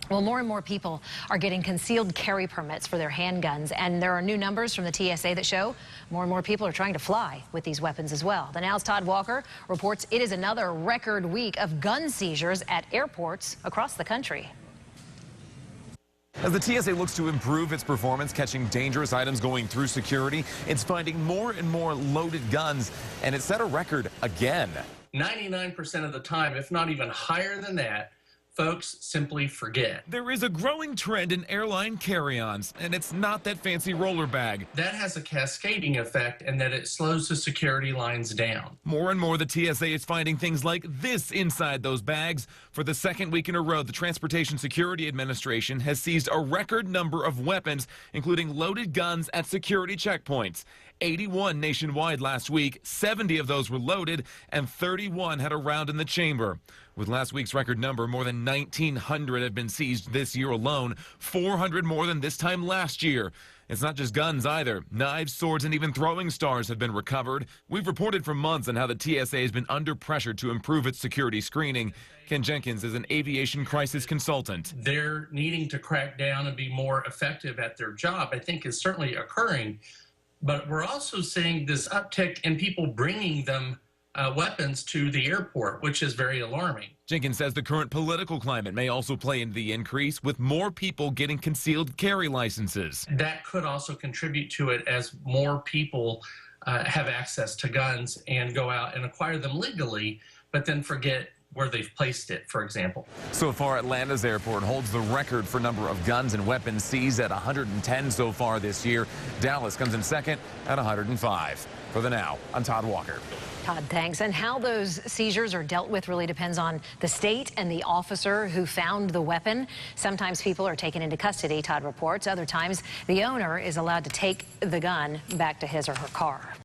Well, more and more people are getting concealed carry permits for their handguns, and there are new numbers from the TSA that show more and more people are trying to fly with these weapons as well. The Now's Todd Walker reports it is another record week of gun seizures at airports across the country. As the TSA looks to improve its performance catching dangerous items going through security, it's finding more and more loaded guns, and it set a record again. 99% of the time, if not even higher than that, folks simply forget. There is a growing trend in airline carry-ons, and it's not that fancy roller bag. That has a cascading effect in that it slows the security lines down. More and more, the TSA is finding things like this inside those bags. For the second week in a row, the Transportation Security Administration has seized a record number of weapons, including loaded guns at security checkpoints. 81 nationwide last week, 70 of those were loaded, and 31 had a round in the chamber. With last week's record number, more than 1,900 have been seized this year alone, 400 more than this time last year. It's not just guns either. Knives, swords, and even throwing stars have been recovered. We've reported for months on how the TSA has been under pressure to improve its security screening. Ken Jenkins is an aviation crisis consultant. They're needing to crack down and be more effective at their job, I think is certainly occurring. But we're also seeing this uptick in people bringing them weapons to the airport, which is very alarming. Jenkins says the current political climate may also play into the increase, with more people getting concealed carry licenses. That could also contribute to it as more people have access to guns and go out and acquire them legally, but then forget where they've placed it, for example. So far, Atlanta's airport holds the record for number of guns and weapons seized at 110 so far this year. Dallas comes in second at 105. For the Now, I'm Todd Walker. Todd, thanks. And how those seizures are dealt with really depends on the state and the officer who found the weapon. Sometimes people are taken into custody, Todd reports. Other times, the owner is allowed to take the gun back to his or her car.